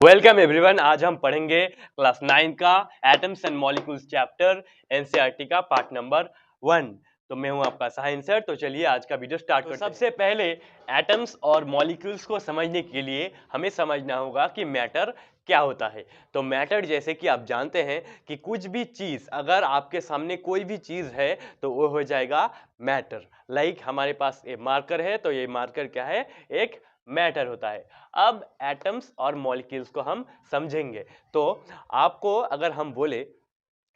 Welcome everyone. आज हम पढ़ेंगे क्लास 9 का atoms and molecules chapter NCERT का पार्ट नंबर 1। तो मैं हूं आपका साहिन सर। तो चलिए आज का वीडियो स्टार्ट करते हैं। सबसे पहले एटम्स और मॉलिक्यूल्स को समझने के लिए हमें समझना होगा कि मैटर क्या होता है। तो मैटर जैसे कि आप जानते हैं कि कुछ भी चीज, अगर आपके सामने कोई भी चीज है तो वो हो जाएगा मैटर। लाइक हमारे पास ये मार्कर है, तो ये मार्कर क्या है? एक मैटर होता है। अब एटम्स और मॉलिक्यूल्स को हम समझेंगे। तो आपको अगर हम बोले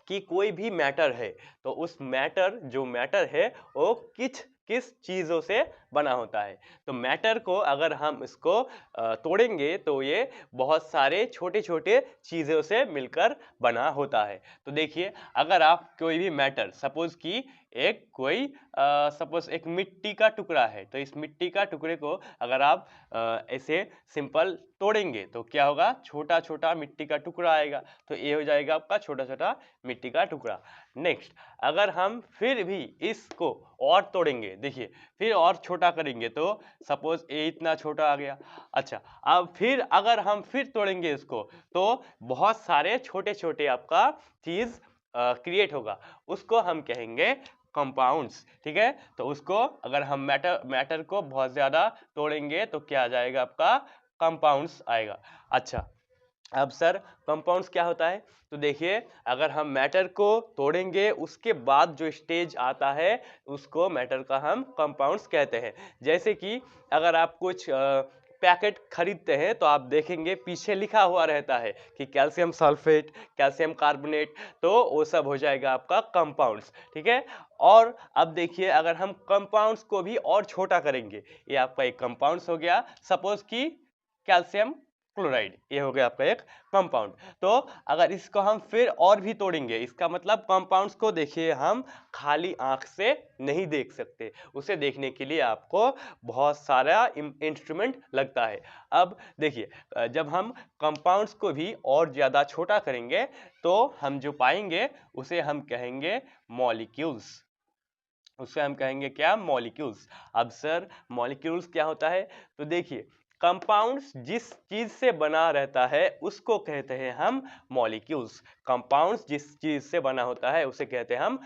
कि कोई भी मैटर है तो उस मैटर जो मैटर है वो किस किस चीजों से बना होता है। तो मैटर को अगर हम इसको तोड़ेंगे तो ये बहुत सारे छोटे छोटे चीजों से मिलकर बना होता है। तो देखिए, अगर आप कोई भी मैटर, सपोज कि एक कोई सपोज एक मिट्टी का टुकड़ा है, तो इस मिट्टी का टुकड़े को अगर आप ऐसे सिंपल तोड़ेंगे तो क्या होगा? छोटा छोटा मिट्टी का टुकड़ा आएगा। तो ये हो जाएगा आपका छोटा छोटा मिट्टी का टुकड़ा। नेक्स्ट, अगर हम फिर भी इसको और तोड़ेंगे, देखिए फिर और छोटा करेंगे तो सपोज ये इतना छोटा आ गया। अच्छा, अब फिर अगर हम फिर तोड़ेंगे इसको तो बहुत सारे छोटे छोटे आपका चीज क्रिएट होगा। उसको हम कहेंगे कंपाउंड्स। ठीक है, तो उसको अगर हम मैटर को बहुत ज्यादा तोड़ेंगे तो क्या आ जाएगा? आपका कंपाउंड्स आएगा। अच्छा, अब सर कंपाउंड्स क्या होता है? तो देखिए, अगर हम मैटर को तोड़ेंगे उसके बाद जो स्टेज आता है उसको मैटर का हम कंपाउंड्स कहते हैं। जैसे कि अगर आप कुछ पैकेट खरीदते हैं तो आप देखेंगे पीछे लिखा हुआ रहता है कि कैल्शियम सल्फेट, कैल्शियम कार्बोनेट, तो वो सब हो जाएगा आपका कंपाउंड्स। ठीक है, और अब देखिए अगर हम कंपाउंड्स को भी और छोटा करेंगे, ये आपका एक कंपाउंड्स हो गया। सपोज कि कैल्शियम क्लोराइड, ये हो गया आपका एक कंपाउंड। तो अगर इसको हम फिर और भी तोड़ेंगे, इसका मतलब कंपाउंड्स को देखिए हम खाली आंख से नहीं देख सकते, उसे देखने के लिए आपको बहुत सारा इंस्ट्रूमेंट लगता है। अब देखिए, जब हम कंपाउंड्स को भी और ज्यादा छोटा करेंगे तो हम जो पाएंगे उसे हम कहेंगे मॉलिक्यूल्स। उसे हम कहेंगे क्या? मॉलिक्यूल्स। अब सर मॉलिक्यूल्स क्या होता है? तो देखिए, कंपाउंड्स जिस चीज से बना रहता है उसको कहते हैं हम मॉलिक्यूल्स। कंपाउंड्स जिस चीज से बना होता है उसे कहते हैं हम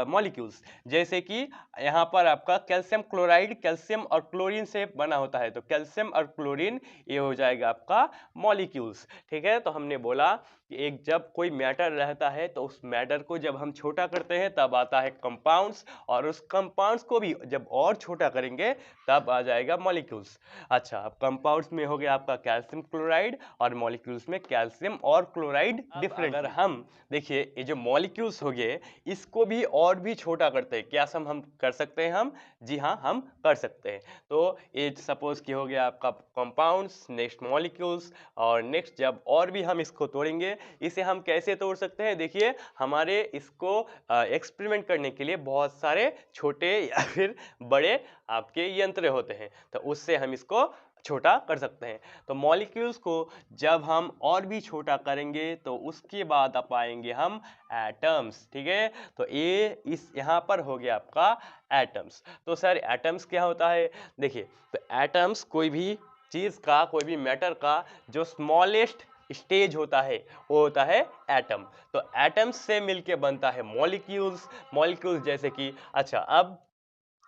मॉलिक्यूल्स। जैसे कि यहाँ पर आपका कैल्शियम क्लोराइड कैल्शियम और क्लोरीन से बना होता है, तो कैल्शियम और क्लोरीन ये हो जाएगा आपका मॉलिक्यूल्स। ठीक है, तो हमने बोला कि एक जब कोई मैटर रहता है तो उस मैटर को जब हम छोटा करते हैं तब आता है कंपाउंड्स, और उस कंपाउंड्स को भी जब और छोटा करेंगे तब आ जाएगा मॉलिक्यूल्स। अच्छा, अब कंपाउंड्स में हो गया आपका कैल्शियम क्लोराइड और मॉलिक्यूल्स में कैल्शियम और क्लोराइड डिफरेंट। अगर हम देखिए ये जो मॉलिक्यूल्स हो गए इसको भी और भी छोटा करते हैं, क्या हम कर सकते हैं? हम जी हाँ, हम कर सकते हैं। तो ये सपोज कि हो गया आपका कंपाउंड्स, नेक्स्ट मॉलिक्यूल्स, और नेक्स्ट जब और भी हम इसको तोड़ेंगे, इसे हम कैसे तोड़ सकते हैं? देखिए, हमारे इसको एक्सपेरिमेंट करने के लिए बहुत सारे छोटे या फिर बड़े आपके यंत्र होते हैं, तो उससे हम इसको छोटा कर सकते हैं। तो मॉलिक्यूल्स को जब हम और भी छोटा करेंगे तो उसके बाद आ पाएंगे हम एटम्स। ठीक है, तो ये इस यहाँ पर हो गया आपका एटम्स। तो सर एटम्स क्या होता है? देखिए, तो एटम्स कोई भी चीज का, कोई भी मैटर का जो स्मॉलेस्ट स्टेज होता है वो होता है एटम। तो एटम्स से मिलके बनता है मॉलिक्यूल्स। मॉलिक्यूल्स जैसे कि, अच्छा, अब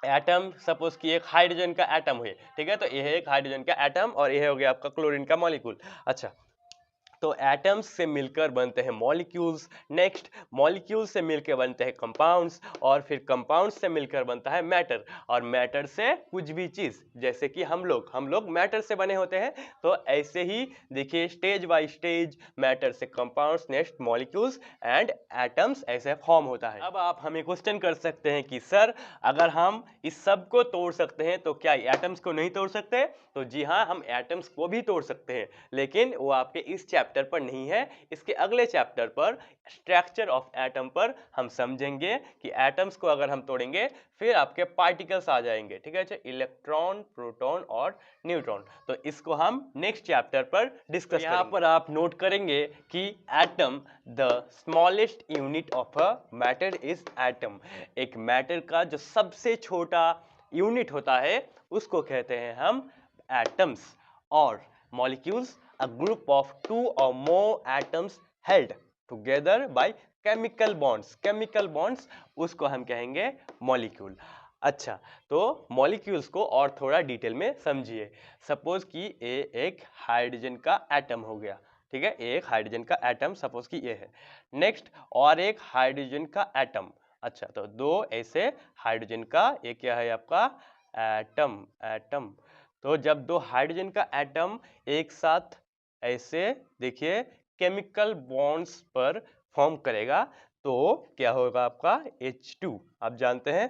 एटम सपोज कि एक हाइड्रोजन का एटम है। ठीक है, तो ये है एक हाइड्रोजन का एटम और ये हो गया आपका क्लोरीन का मॉलिक्यूल। अच्छा, तो एटम्स से मिलकर बनते हैं मॉलिक्यूल्स। नेक्स्ट, मॉलिक्यूल्स से मिलकर बनते हैं कंपाउंड्स, और फिर कंपाउंड्स से मिलकर बनता है मैटर, और मैटर से कुछ भी चीज, जैसे कि हम लोग मैटर से बने होते हैं। तो ऐसे ही देखिए, स्टेज बाय स्टेज मैटर से compounds, next molecules and atoms ऐसे फॉर्म होता है। अब आप हमें क्वेश्चन कर सकते हैं कि सर अगर हम इस सब को तोड़ सकते हैं तो क्या एटम्स को नहीं तोड़ सकते? तो जी हाँ, हम एटम्स को भी तोड़ सकते हैं, लेकिन वो आपके इस चैप्टर पर नहीं है। इसके अगले चैप्टर पर, स्ट्रक्चर ऑफ एटम पर, हम समझेंगे कि एटम्स को अगर हम तोड़ेंगे फिर आपके पार्टिकल्स आ जाएंगे। ठीक है, इलेक्ट्रॉन, प्रोटॉन और न्यूट्रॉन। तो इसको हम नेक्स्ट चैप्टर पर डिस्कस करेंगे। यहाँ पर आप नोट करेंगे कि atom, the smallest unit of a matter is atom. एक मैटर का जो सबसे छोटा यूनिट होता है उसको कहते हैं हम एटम्स। और molecules, a group of two or more atoms held together by chemical bonds. chemical bonds उसको हम कहेंगे मॉलिक्यूल। अच्छा, तो मॉलिक्यूल्स को और थोड़ा डिटेल में समझिए। सपोज कि ये एक हाइड्रोजन का एटम हो गया, ठीक है, एक हाइड्रोजन का एटम सपोज कि ये है। नेक्स्ट और एक हाइड्रोजन का एटम। अच्छा, तो दो ऐसे हाइड्रोजन का, ये क्या है आपका एटम, एटम। तो जब दो हाइड्रोजन का एटम एक साथ ऐसे देखिए केमिकल बॉन्ड्स पर फॉर्म करेगा तो क्या होगा आपका H2। आप जानते हैं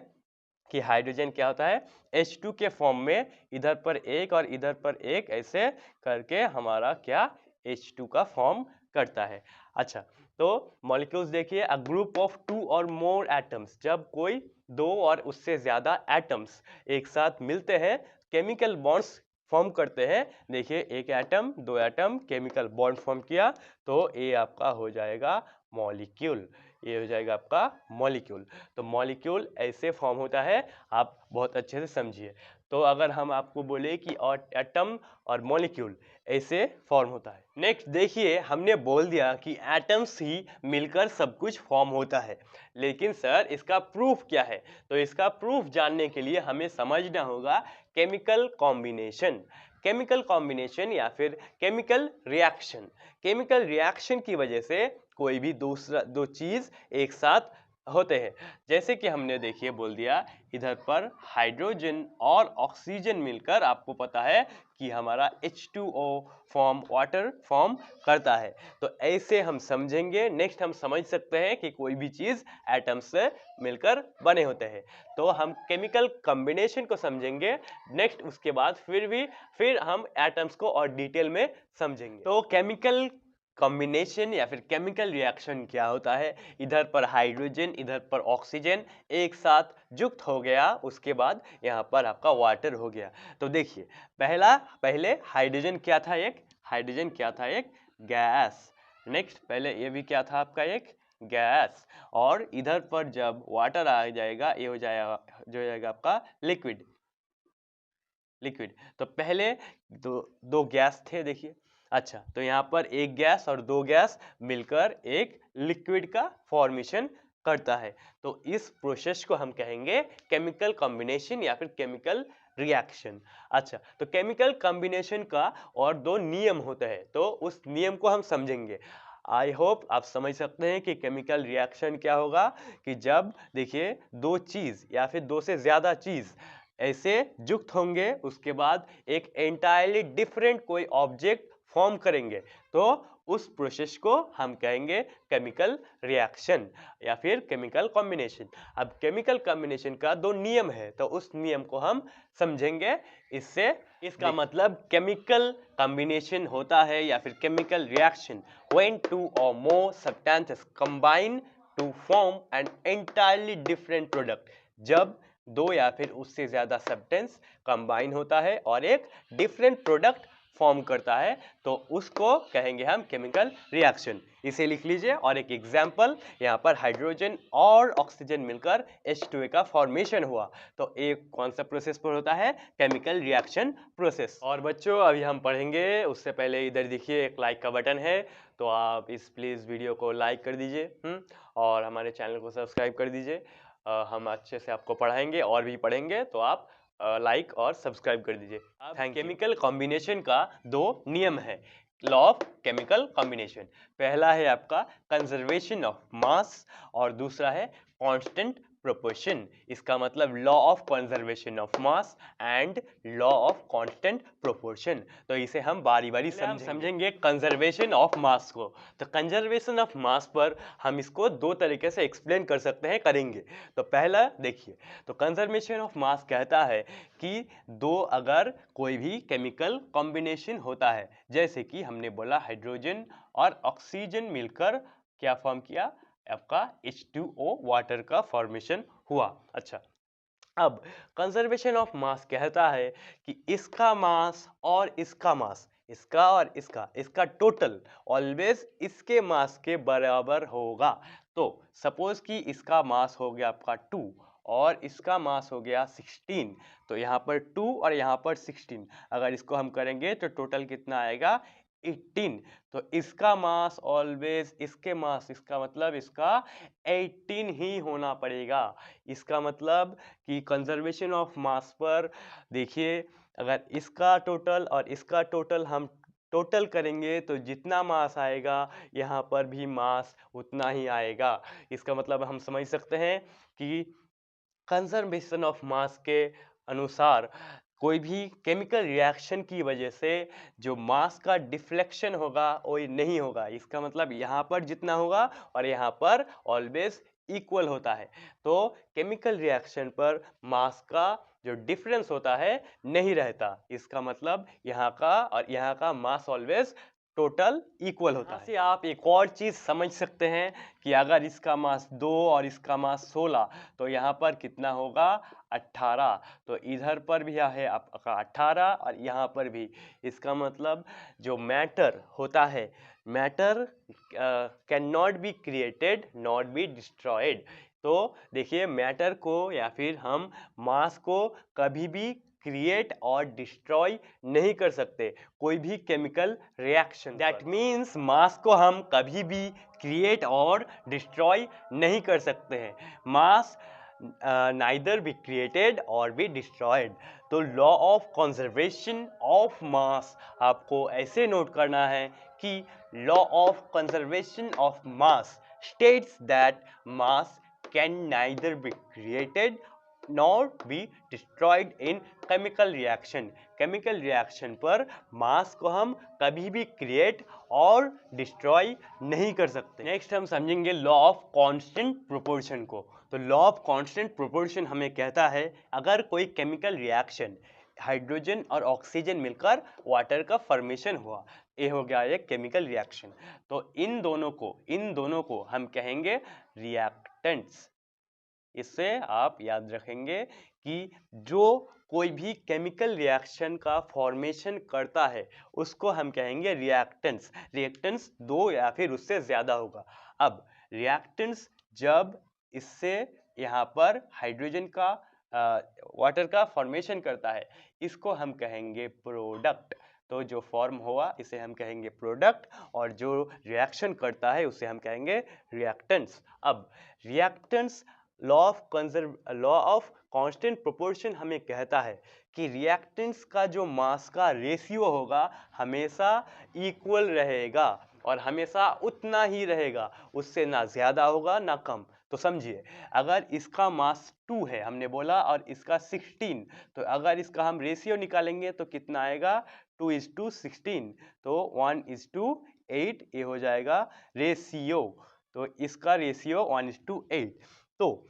कि हाइड्रोजन क्या होता है, H2 के फॉर्म में इधर पर एक और इधर पर एक ऐसे करके हमारा क्या H2 का फॉर्म करता है। अच्छा, तो मॉलिक्यूल्स देखिए, a group of to or more atoms, जब कोई दो और उससे ज्यादा एटम्स एक साथ मिलते हैं, केमिकल बॉन्ड्स फॉर्म करते हैं। देखिए एक एटम, दो एटम केमिकल बॉन्ड फॉर्म किया तो ये आपका हो जाएगा मॉलिक्यूल, ये हो जाएगा आपका मॉलिक्यूल। तो मॉलिक्यूल ऐसे फॉर्म होता है, आप बहुत अच्छे से समझिए। तो अगर हम आपको बोले कि और एटम और मॉलिक्यूल ऐसे फॉर्म होता है। नेक्स्ट देखिए, हमने बोल दिया कि एटम्स ही मिलकर सब कुछ फॉर्म होता है, लेकिन सर इसका प्रूफ क्या है? तो इसका प्रूफ जानने के लिए हमें समझना होगा केमिकल कॉम्बिनेशन। केमिकल कॉम्बिनेशन या फिर केमिकल रिएक्शन। केमिकल रिएक्शन की वजह से कोई भी दो चीज एक साथ होते हैं। जैसे कि हमने देखिए बोल दिया, इधर पर हाइड्रोजन और ऑक्सीजन मिलकर आपको पता है कि हमारा H2O फॉर्म, वाटर फॉर्म करता है। तो ऐसे हम समझेंगे। नेक्स्ट हम समझ सकते हैं कि कोई भी चीज एटम से मिलकर बने होते हैं। तो हम केमिकल कॉम्बिनेशन को समझेंगे। नेक्स्ट उसके बाद फिर हम एटम्स को और डिटेल में समझेंगे। तो केमिकल कॉम्बिनेशन या फिर केमिकल रिएक्शन क्या होता है? इधर पर हाइड्रोजन, इधर पर ऑक्सीजन एक साथ युक्त हो गया, उसके बाद यहाँ पर आपका वाटर हो गया। तो देखिए पहले हाइड्रोजन क्या था, एक हाइड्रोजन क्या था, एक गैस। नेक्स्ट पहले ये भी क्या था आपका, एक गैस। और इधर पर जब वाटर आ जाएगा, ये हो जाएगा आपका लिक्विड। लिक्विड तो पहले दो गैस थे देखिए। अच्छा, तो यहाँ पर एक गैस और दो गैस मिलकर एक लिक्विड का फॉर्मेशन करता है। तो इस प्रोसेस को हम कहेंगे केमिकल कॉम्बिनेशन या फिर केमिकल रिएक्शन। अच्छा, तो केमिकल कॉम्बिनेशन का और दो नियम होते हैं, तो उस नियम को हम समझेंगे। आई होप आप समझ सकते हैं कि केमिकल रिएक्शन क्या होगा, कि जब देखिए दो चीज या फिर दो से ज्यादा चीज ऐसे युक्त होंगे, उसके बाद एक एंटायरली डिफरेंट कोई ऑब्जेक्ट फॉर्म करेंगे, तो उस प्रोसेस को हम कहेंगे केमिकल रिएक्शन या फिर केमिकल कॉम्बिनेशन। अब केमिकल कॉम्बिनेशन का दो नियम है, तो उस नियम को हम समझेंगे। इससे इसका मतलब केमिकल कॉम्बिनेशन होता है या फिर chemical reaction when two or more substances combine to form an entirely different product. जब दो या फिर उससे ज्यादा सब्सटेंस कंबाइन होता है और एक डिफरेंट प्रोडक्ट फॉर्म करता है, तो उसको कहेंगे हम केमिकल रिएक्शन। इसे लिख लीजिए। और एक एग्जांपल, यहाँ पर हाइड्रोजन और ऑक्सीजन मिलकर H2A का फॉर्मेशन हुआ, तो एक कौन सा प्रोसेस पर होता है, केमिकल रिएक्शन प्रोसेस। और बच्चों अभी हम पढ़ेंगे, उससे पहले इधर देखिए एक लाइक का बटन है, तो आप इस प्लीज वीडियो को लाइक कर दीजिए और हमारे चैनल को सब्सक्राइब कर दीजिए। हम अच्छे से आपको पढ़ाएंगे और भी पढ़ेंगे, तो आप लाइक और सब्सक्राइब कर दीजिए। केमिकल कॉम्बिनेशन का दो नियम है, लॉ ऑफ केमिकल कॉम्बिनेशन। पहला है आपका कंजर्वेशन ऑफ मास और दूसरा है कांस्टेंट प्रोपोर्शन। इसका मतलब law of conservation of mass and law of constant proportion. तो इसे हम बारी बारी समझेंगे कंजर्वेशन ऑफ मास को। तो कंजर्वेशन ऑफ मास पर हम इसको दो तरीके से एक्सप्लेन कर सकते हैं, करेंगे। तो पहला देखिए, तो कंजर्वेशन ऑफ मास कहता है कि दो अगर कोई भी केमिकल कॉम्बिनेशन होता है, जैसे कि हमने बोला हाइड्रोजन और ऑक्सीजन मिलकर क्या फॉर्म किया, आपका H2O वाटर का फॉर्मेशन हुआ। अच्छा, अब कंजर्वेशन ऑफ मास कहता है कि इसका मास और इसका मास, इसका और इसका टोटल ऑलवेज इसके मास के बराबर होगा। तो सपोज कि इसका मास हो गया आपका 2 और इसका मास हो गया 16, तो यहाँ पर 2 और यहाँ पर 16, अगर इसको हम करेंगे तो टोटल कितना आएगा, 18। तो इसका मास ऑलवेज इसके मास, इसका मतलब इसका 18 ही होना पड़ेगा। इसका मतलब कि कंजर्वेशन ऑफ मास पर देखिए, अगर इसका टोटल और इसका टोटल हम टोटल करेंगे तो जितना मास आएगा यहाँ पर भी मास उतना ही आएगा। इसका मतलब हम समझ सकते हैं कि कंजर्वेशन ऑफ मास के अनुसार कोई भी केमिकल रिएक्शन की वजह से जो मास का डिफ्लेक्शन होगा वो नहीं होगा। इसका मतलब यहाँ पर जितना होगा और यहाँ पर ऑलवेज इक्वल होता है। तो केमिकल रिएक्शन पर मास का जो डिफरेंस होता है नहीं रहता। इसका मतलब यहाँ का और यहाँ का मास ऑलवेज टोटल इक्वल होता है। आप एक और चीज समझ सकते हैं कि अगर इसका मास 2 और इसका मास 16, तो यहाँ पर कितना होगा 18। तो इधर पर भी है आपका 18 और यहाँ पर भी। इसका मतलब जो मैटर होता है, matter can not be created not be destroyed. तो देखिए, मैटर को या फिर हम मास को कभी भी क्रिएट और डिस्ट्रॉय नहीं कर सकते कोई भी chemical reaction. That means mass को हम कभी भी क्रिएट और डिस्ट्रॉय नहीं कर सकते हैं। मास नाइदर बी क्रिएटेड और बी डिस्ट्रॉयड। तो law of conservation of mass आपको ऐसे नोट करना है कि law of conservation of mass states that mass can neither be created nor be destroyed in chemical reaction। Chemical reaction पर मास को हम कभी भी क्रिएट और डिस्ट्रॉय नहीं कर सकते। नेक्स्ट हम समझेंगे लॉ ऑफ कांस्टेंट प्रोपोर्शन को। तो लॉ ऑफ कांस्टेंट प्रोपोर्शन हमें कहता है अगर कोई केमिकल रिएक्शन हाइड्रोजन और ऑक्सीजन मिलकर वाटर का फॉर्मेशन हुआ, ये हो गया एक केमिकल रिएक्शन। तो इन दोनों को हम कहेंगे रिएक्टेंट्स। इससे आप याद रखेंगे कि जो कोई भी केमिकल रिएक्शन का फॉर्मेशन करता है उसको हम कहेंगे रिएक्टेंट्स। रिएक्टेंट्स 2 या फिर उससे ज्यादा होगा। अब रिएक्टेंट्स जब इससे यहाँ पर हाइड्रोजन का वाटर का फॉर्मेशन करता है, इसको हम कहेंगे प्रोडक्ट। तो जो फॉर्म हुआ इसे हम कहेंगे प्रोडक्ट, और जो रिएक्शन करता है उसे हम कहेंगे रिएक्टेंट्स। अब reactants law of constant proportion हमें कहता है कि रिएक्टेंट्स का जो मास का रेशियो होगा हमेशा इक्वल रहेगा और हमेशा उतना ही रहेगा, उससे ना ज्यादा होगा ना कम। तो समझिए, अगर इसका मास 2 है हमने बोला और इसका 16, तो अगर इसका हम रेशियो निकालेंगे तो कितना आएगा 2:16। तो 1:8 ये हो जाएगा रेशियो। तो इसका रेशियो 1:8। तो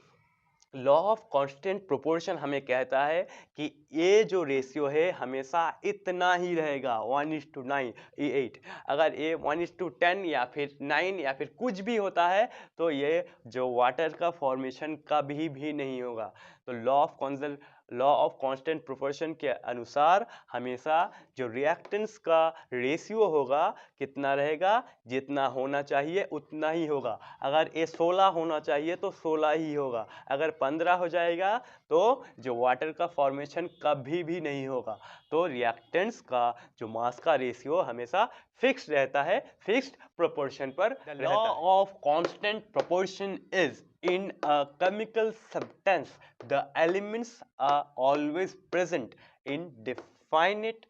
लॉ ऑफ कांस्टेंट प्रोपोर्शन हमें कहता है कि ये जो रेशियो है हमेशा इतना ही रहेगा 1:8। अगर ये 1:10 या फिर 9 या फिर कुछ भी होता है तो ये जो वाटर का फॉर्मेशन कभी भी नहीं होगा। तो लॉ ऑफ कांस्टेंट प्रोपोर्शन के अनुसार हमेशा जो रिएक्टेंट्स का रेशियो होगा कितना रहेगा, जितना होना चाहिए उतना ही होगा। अगर ये 16 होना चाहिए तो 16 ही होगा। अगर 15 हो जाएगा तो जो वाटर का फॉर्मेशन कभी भी नहीं होगा। तो रिएक्टेंट्स का जो मास का रेशियो हमेशा फिक्स्ड रहता है, फिक्स्ड प्रोपोर्शन पर रहता है। Law of constant proportion is in a chemical substance the elements are always present in definite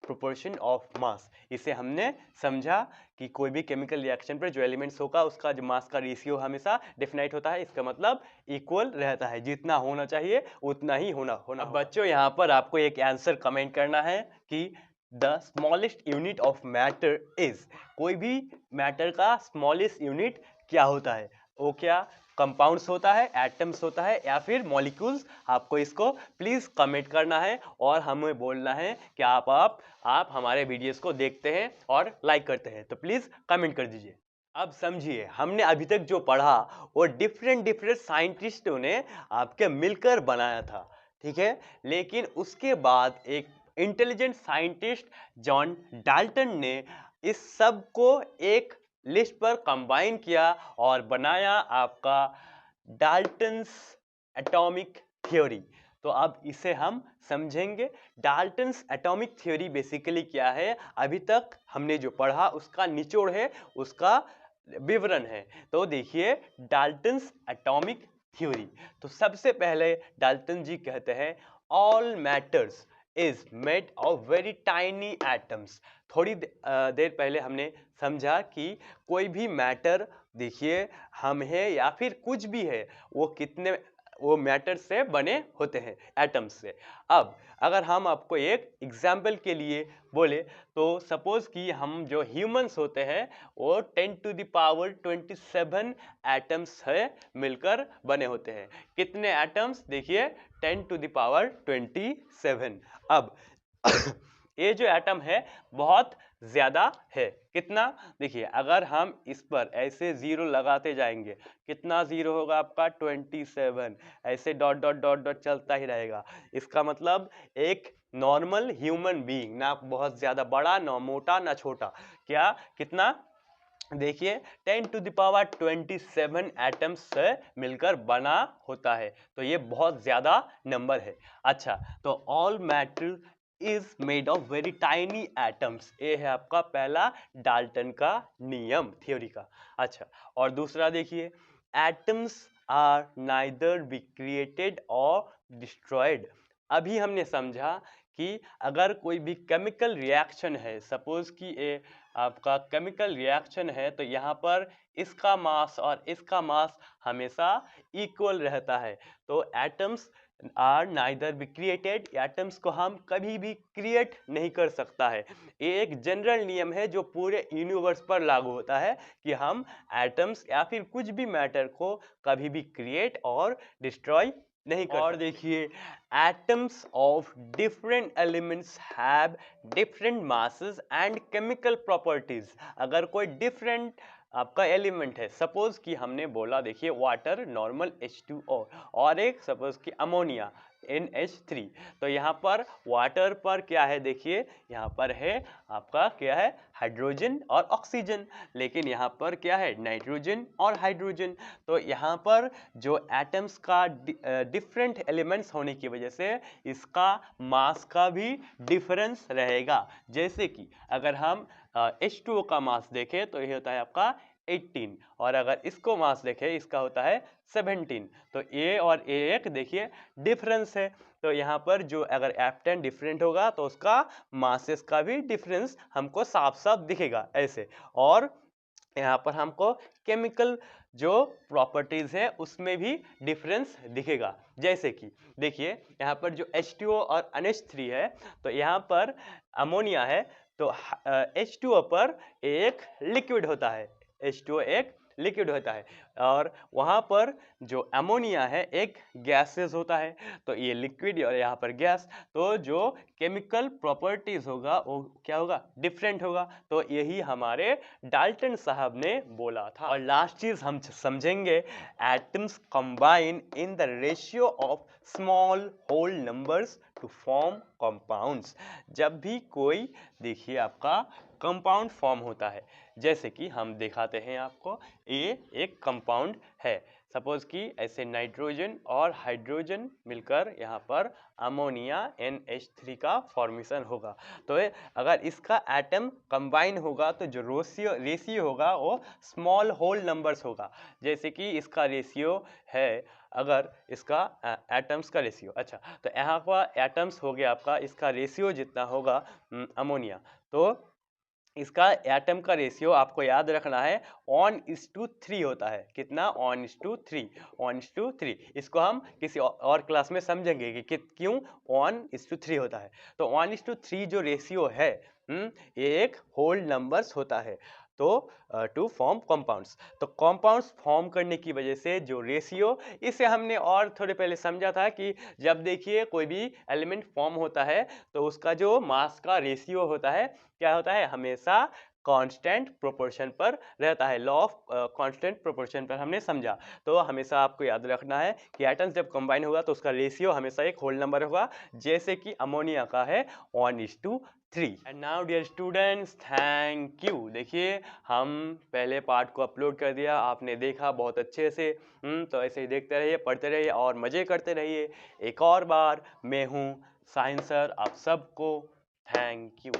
proportion of mass। इसे हमने समझा कि कोई भी केमिकल रिएक्शन पर जो एलिमेंट्स होगा उसका जो मास का रेशियो हमेशा डेफिनाइट होता है। इसका मतलब इक्वल रहता है, जितना होना चाहिए उतना ही होना। अब बच्चों, यहाँ पर आपको एक आंसर कमेंट करना है कि the smallest unit of matter is. कोई भी मैटर का स्मॉलेस्ट यूनिट क्या होता है? वो क्या कंपाउंड्स होता है, एटम्स होता है या फिर मॉलिक्यूल्स? आपको इसको प्लीज कमेंट करना है और हमें बोलना है कि आप हमारे वीडियोस को देखते हैं और लाइक करते हैं, तो प्लीज कमेंट कर दीजिए। अब समझिए, हमने अभी तक जो पढ़ा वो डिफरेंट साइंटिस्टों ने आपके मिलकर बनाया था, ठीक है। लेकिन उसके बाद एक इंटेलिजेंट साइंटिस्ट जॉन डाल्टन ने इस सब को एक लिस्ट पर कंबाइन किया और बनाया आपका डाल्टन्स एटॉमिक थ्योरी। तो अब इसे हम समझेंगे। डाल्टन्स एटॉमिक थ्योरी बेसिकली क्या है, अभी तक हमने जो पढ़ा उसका निचोड़ है, उसका विवरण है। तो देखिए डाल्टन्स एटॉमिक थ्योरी। तो सबसे पहले डाल्टन जी कहते हैं all matters is made of very tiny atoms. थोड़ी देर पहले हमने समझा कि कोई भी मैटर, देखिए हम है या फिर कुछ भी है, वो मैटर से बने होते हैं, एटम्स से। अब अगर हम आपको एक एग्जाम्पल के लिए बोले तो सपोज कि हम जो ह्यूमंस होते हैं वो 10 टू द पावर 27 एटम्स है मिलकर बने होते हैं। कितने एटम्स, देखिए 10 टू द पावर 27। अब ये जो एटम है बहुत ज्यादा है। कितना, देखिए अगर हम इस पर ऐसे जीरो लगाते जाएंगे, कितना जीरो होगा आपका 27, ऐसे डॉट डॉट डॉट डॉट चलता ही रहेगा। इसका मतलब एक नॉर्मल ह्यूमन बीइंग, ना बहुत ज्यादा बड़ा, ना मोटा, ना छोटा, क्या कितना, देखिए 10 टू द पावर 27 एटम्स से मिलकर बना होता है। तो ये बहुत ज्यादा नंबर है। अच्छा, तो all matter is made of very tiny atoms, ये है आपका पहला डाल्टन का नियम थ्योरी का। अच्छा, और दूसरा देखिए atoms are neither be created or destroyed. अभी हमने समझा कि अगर कोई भी केमिकल रिएक्शन है, सपोज कि ये आपका केमिकल रिएक्शन है, तो यहाँ पर इसका मास और इसका मास हमेशा इक्वल रहता है। तो atoms are neither be created, atoms को हम कभी भी क्रिएट नहीं कर सकता है। ये एक जनरल नियम है जो पूरे यूनिवर्स पर लागू होता है कि हम एटम्स या फिर कुछ भी मैटर को कभी भी क्रिएट और डिस्ट्रॉय नहीं कर। और देखिए atoms of different elements have different masses and chemical properties. अगर कोई डिफरेंट आपका एलिमेंट है, सपोज कि हमने बोला देखिए वाटर नॉर्मल H2O, और एक सपोज कि अमोनिया NH3, तो यहाँ पर वाटर पर क्या है, देखिए यहाँ पर है आपका क्या है, हाइड्रोजन और ऑक्सीजन, लेकिन यहाँ पर क्या है, नाइट्रोजन और हाइड्रोजन। तो यहाँ पर जो एटम्स का डिफरेंट एलिमेंट्स होने की वजह से इसका मास का भी डिफरेंस रहेगा। जैसे कि अगर हम H2O का मास देखें तो ये होता है आपका 18, और अगर इसको मास देखें इसका होता है 17। तो A और A एक देखिए डिफरेंस है। तो यहाँ पर जो अगर F10 डिफरेंट होगा तो उसका मासेस का भी डिफरेंस हमको साफ साफ दिखेगा ऐसे। और यहाँ पर हमको केमिकल जो प्रॉपर्टीज है उसमें भी डिफरेंस दिखेगा। जैसे कि देखिए यहाँ पर जो H2O और NH3 है, तो यहाँ पर अमोनिया है, तो H2O पर एक लिक्विड होता है, H2O एक लिक्विड होता है, और वहाँ पर जो अमोनिया है एक गैसेस होता है। तो ये लिक्विड और यहाँ पर गैस, तो जो केमिकल प्रॉपर्टीज होगा वो क्या होगा, डिफरेंट होगा। तो यही हमारे डाल्टन साहब ने बोला था। और लास्ट चीज हम समझेंगे, atoms combine in the ratio of small whole numbers to form compounds. जब भी कोई देखिए आपका कंपाउंड फॉर्म होता है, जैसे कि हम दिखाते हैं आपको, ये एक कंपाउंड है, सपोज कि ऐसे नाइट्रोजन और हाइड्रोजन मिलकर यहाँ पर अमोनिया NH3 का फॉर्मेशन होगा। तो अगर इसका एटम कंबाइन होगा तो जो रेशियो होगा वो स्मॉल होल नंबर्स होगा। जैसे कि इसका रेशियो है, अगर इसका एटम्स का रेशियो, अच्छा तो यहाँ का एटम्स हो गया आपका, इसका रेशियो जितना होगा अमोनिया, तो इसका एटम का रेशियो आपको याद रखना है 1:3 होता है। कितना, 1:3, 1:3। इसको हम किसी और क्लास में समझेंगे कि क्यों 1:3 होता है। तो 1:3 जो रेशियो है, ये एक होल नंबर्स होता है, तो टू फॉर्म कंपाउंड्स। तो कंपाउंड्स फॉर्म करने की वजह से जो रेशियो, इसे हमने और थोड़े पहले समझा था कि जब देखिए कोई भी एलिमेंट फॉर्म होता है तो उसका जो मास का रेशियो होता है क्या होता है, हमेशा कांस्टेंट प्रोपोर्शन पर रहता है। लॉ ऑफ कांस्टेंट प्रोपोर्शन पर हमने समझा। तो हमेशा आपको याद रखना है कि एटम्स जब कंबाइन होगा तो उसका रेशियो हमेशा एक होल नंबर होगा, जैसे कि अमोनिया का है 1:3। 3। And now dear students, thank you. देखिए हम पहले पार्ट को अपलोड कर दिया, आपने देखा बहुत अच्छे से। तो ऐसे ही देखते रहिए, पढ़ते रहिए और मज़े करते रहिए। एक और बार मैं हूँ साहिल सर, आप सबको थैंक यू।